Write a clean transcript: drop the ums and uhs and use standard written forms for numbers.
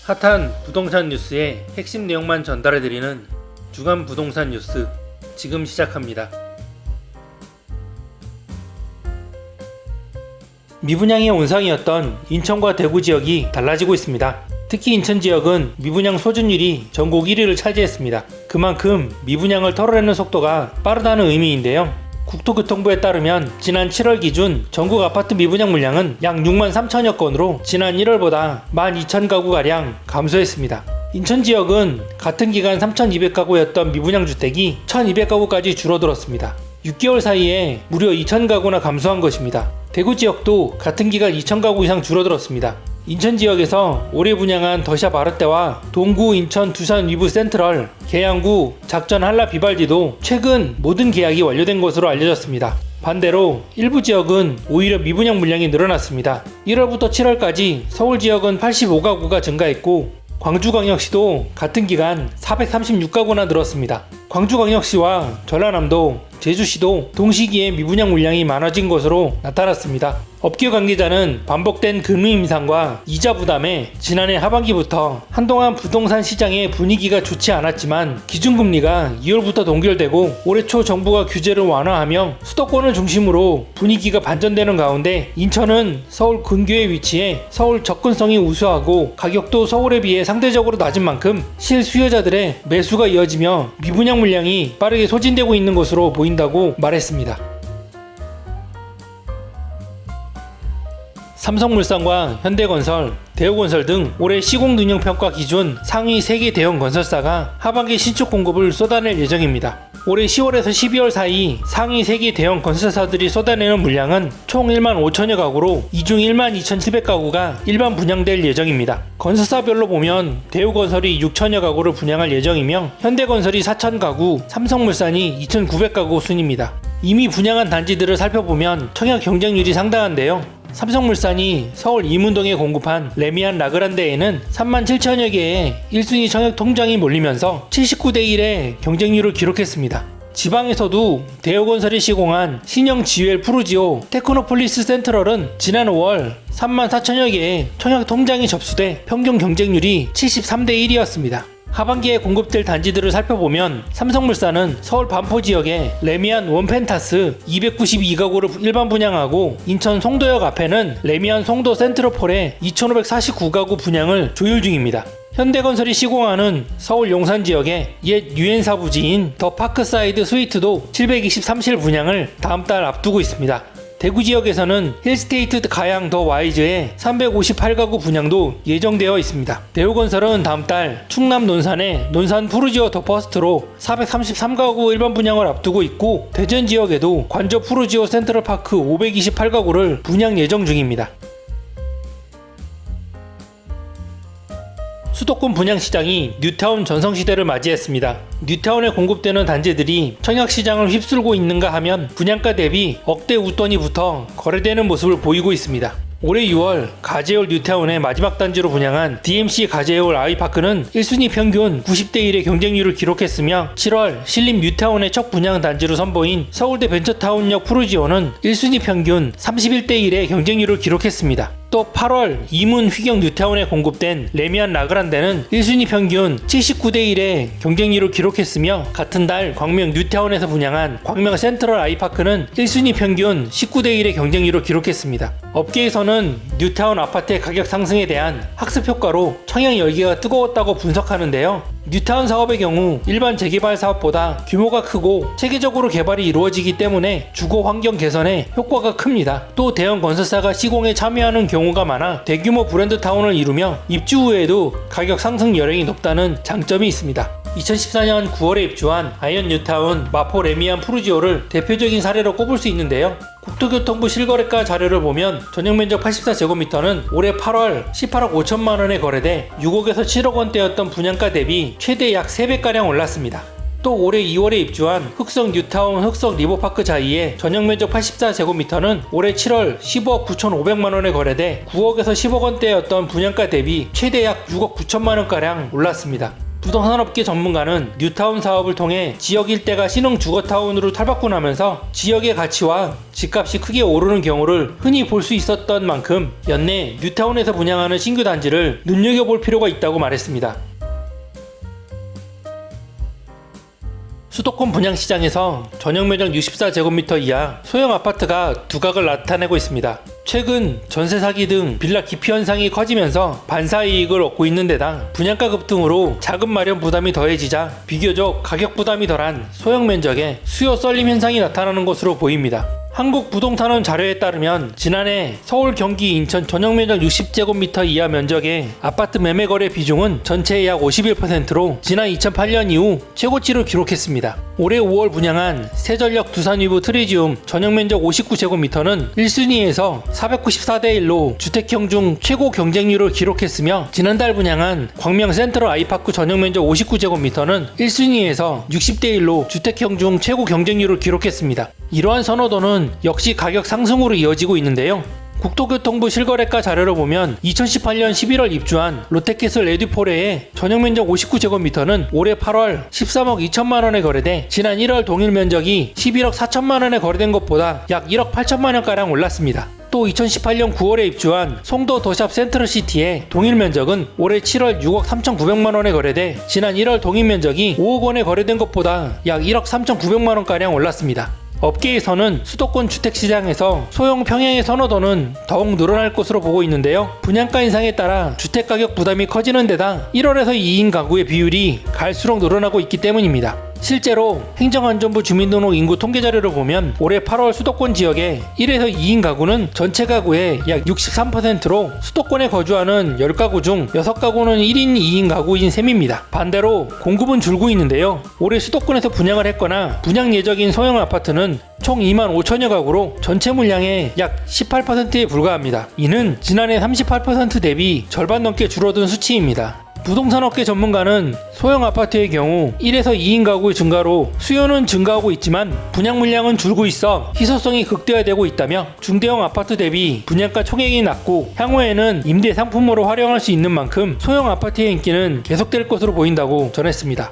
핫한 부동산 뉴스의 핵심 내용만 전달해드리는 주간 부동산 뉴스 지금 시작합니다. 미분양의 온상이었던 인천과 대구 지역이 달라지고 있습니다. 특히 인천 지역은 미분양 소진율이 전국 1위를 차지했습니다. 그만큼 미분양을 털어내는 속도가 빠르다는 의미인데요. 국토교통부에 따르면 지난 7월 기준 전국 아파트 미분양 물량은 약 6만 3천여 건으로 지난 1월보다 12,000가구가량 감소했습니다. 인천 지역은 같은 기간 3,200가구였던 미분양 주택이 1,200가구까지 줄어들었습니다. 6개월 사이에 무려 2,000가구나 감소한 것입니다. 대구 지역도 같은 기간 2,000가구 이상 줄어들었습니다. 인천 지역에서 올해 분양한 더샵 아르떼와 동구, 인천, 두산 위브 센트럴, 계양구, 작전 한라 비발디도 최근 모든 계약이 완료된 것으로 알려졌습니다. 반대로 일부 지역은 오히려 미분양 물량이 늘어났습니다. 1월부터 7월까지 서울 지역은 85가구가 증가했고 광주광역시도 같은 기간 436가구나 늘었습니다. 광주광역시와 전라남도, 제주시도 동시기에 미분양 물량이 많아진 것으로 나타났습니다. 업계 관계자는 반복된 금리 인상과 이자 부담에 지난해 하반기부터 한동안 부동산 시장의 분위기가 좋지 않았지만 기준금리가 2월부터 동결되고 올해 초 정부가 규제를 완화하며 수도권을 중심으로 분위기가 반전되는 가운데 인천은 서울 근교에 위치해 서울 접근성이 우수하고 가격도 서울에 비해 상대적으로 낮은 만큼 실수요자들의 매수가 이어지며 미분양 물량이 빠르게 소진되고 있는 것으로 보인다고 말했습니다. 삼성물산과 현대건설, 대우건설 등 올해 시공능력평가 기준 상위 3개 대형 건설사가 하반기 신축 공급을 쏟아낼 예정입니다. 올해 10월에서 12월 사이 상위 3개 대형 건설사들이 쏟아내는 물량은 총 1만 5천여 가구로 이 중 1만 2,700가구가 일반 분양될 예정입니다. 건설사별로 보면 대우건설이 6천여 가구를 분양할 예정이며 현대건설이 4천 가구, 삼성물산이 2,900가구 순입니다. 이미 분양한 단지들을 살펴보면 청약 경쟁률이 상당한데요. 삼성물산이 서울 이문동에 공급한 레미안 라그란데에는 3만 7천여 개의 1순위 청약 통장이 몰리면서 79대 1의 경쟁률을 기록했습니다. 지방에서도 대우건설이 시공한 신형 GUL 푸르지오 테크노폴리스 센트럴은 지난 5월 3만 4천여 개의 청약 통장이 접수돼 평균 경쟁률이 73대 1이었습니다. 하반기에 공급될 단지들을 살펴보면 삼성물산은 서울 반포 지역에 레미안 원펜타스 292가구를 일반 분양하고 인천 송도역 앞에는 레미안 송도 센트로폴에 2,549가구 분양을 조율 중입니다. 현대건설이 시공하는 서울 용산 지역의 옛 유엔사 부지인 더 파크사이드 스위트도 723실 분양을 다음 달 앞두고 있습니다. 대구 지역에서는 힐스테이트 가양 더 와이즈의 358가구 분양도 예정되어 있습니다. 대우건설은 다음 달 충남 논산의 논산 푸르지오 더 퍼스트로 433가구 일반 분양을 앞두고 있고 대전 지역에도 관저 푸르지오 센트럴파크 528가구를 분양 예정 중입니다. 수도권 분양시장이 뉴타운 전성시대를 맞이했습니다. 뉴타운에 공급되는 단지들이 청약시장을 휩쓸고 있는가 하면 분양가 대비 억대 웃돈이부터 거래되는 모습을 보이고 있습니다. 올해 6월 가제올 뉴타운의 마지막 단지로 분양한 DMC 가제올 아이파크는 1순위 평균 90대 1의 경쟁률을 기록했으며 7월 신림 뉴타운의 첫 분양 단지로 선보인 서울대 벤처타운역 푸르지오는 1순위 평균 31대 1의 경쟁률을 기록했습니다. 또 8월 이문 휘경 뉴타운에 공급된 레미안 라그란데는 1순위 평균 79대 1의 경쟁률을 기록했으며 같은 달 광명 뉴타운에서 분양한 광명 센트럴 아이파크는 1순위 평균 19대 1의 경쟁률을 기록했습니다. 업계에서는 뉴타운 아파트의 가격 상승에 대한 학습 효과로 청약 열기가 뜨거웠다고 분석하는데요. 뉴타운 사업의 경우 일반 재개발 사업보다 규모가 크고 체계적으로 개발이 이루어지기 때문에 주거 환경 개선에 효과가 큽니다. 또 대형 건설사가 시공에 참여하는 경우가 많아 대규모 브랜드 타운을 이루며 입주 후에도 가격 상승 여력이 높다는 장점이 있습니다. 2014년 9월에 입주한 아이언 뉴타운 마포 레미안 푸르지오를 대표적인 사례로 꼽을 수 있는데요. 국토교통부 실거래가 자료를 보면 전용면적 84제곱미터는 올해 8월 18억 5천만원에 거래돼 6억에서 7억 원대였던 분양가 대비 최대 약 3배가량 올랐습니다. 또 올해 2월에 입주한 흑석 뉴타운 흑석 리버파크 자이의 전용면적 84제곱미터는 올해 7월 15억 9,500만원에 거래돼 9억에서 10억 원대였던 분양가 대비 최대 약 6억 9천만원가량 올랐습니다. 부동산업계 전문가는 뉴타운 사업을 통해 지역 일대가 신흥 주거타운으로 탈바꿈하면서 지역의 가치와 집값이 크게 오르는 경우를 흔히 볼 수 있었던 만큼 연내 뉴타운에서 분양하는 신규 단지를 눈여겨볼 필요가 있다고 말했습니다. 수도권 분양시장에서 전용면적 64제곱미터 이하 소형 아파트가 두각을 나타내고 있습니다. 최근 전세 사기 등 빌라 기피 현상이 커지면서 반사이익을 얻고 있는 데다 분양가 급등으로 자금 마련 부담이 더해지자 비교적 가격 부담이 덜한 소형 면적에 수요 썰림 현상이 나타나는 것으로 보입니다. 한국부동산원 자료에 따르면 지난해 서울, 경기, 인천 전용면적 60제곱미터 이하 면적의 아파트 매매 거래 비중은 전체의 약 51%로 지난 2008년 이후 최고치를 기록했습니다. 올해 5월 분양한 세전력 두산 위브 트리지움 전용면적 59제곱미터는 1순위에서 494대1로 주택형 중 최고 경쟁률을 기록했으며 지난달 분양한 광명 센트럴 아이파크 전용면적 59제곱미터는 1순위에서 60대1로 주택형 중 최고 경쟁률을 기록했습니다. 이러한 선호도는 역시 가격 상승으로 이어지고 있는데요. 국토교통부 실거래가 자료를 보면 2018년 11월 입주한 롯데캐슬 에듀포레의 전용면적 59제곱미터는 올해 8월 13억 2천만원에 거래돼 지난 1월 동일 면적이 11억 4천만원에 거래된 것보다 약 1억 8천만원가량 올랐습니다. 또 2018년 9월에 입주한 송도 더샵 센트럴시티의 동일 면적은 올해 7월 6억 3,900만원에 거래돼 지난 1월 동일 면적이 5억 원에 거래된 것보다 약 1억 3,900만원가량 올랐습니다. 업계에서는 수도권 주택시장에서 소형 평형의 선호도는 더욱 늘어날 것으로 보고 있는데요. 분양가 인상에 따라 주택가격 부담이 커지는 데다 1월에서 2인 가구의 비율이 갈수록 늘어나고 있기 때문입니다. 실제로 행정안전부 주민등록 인구 통계 자료를 보면 올해 8월 수도권 지역의 1에서 2인 가구는 전체 가구의 약 63%로 수도권에 거주하는 10가구 중 6가구는 1인 2인 가구인 셈입니다. 반대로 공급은 줄고 있는데요. 올해 수도권에서 분양을 했거나 분양 예정인 소형 아파트는 총 2만 5천여 가구로 전체 물량의 약 18%에 불과합니다. 이는 지난해 38% 대비 절반 넘게 줄어든 수치입니다. 부동산업계 전문가는 소형 아파트의 경우 1에서 2인 가구의 증가로 수요는 증가하고 있지만 분양 물량은 줄고 있어 희소성이 극대화되고 있다며 중대형 아파트 대비 분양가 총액이 낮고 향후에는 임대 상품으로 활용할 수 있는 만큼 소형 아파트의 인기는 계속될 것으로 보인다고 전했습니다.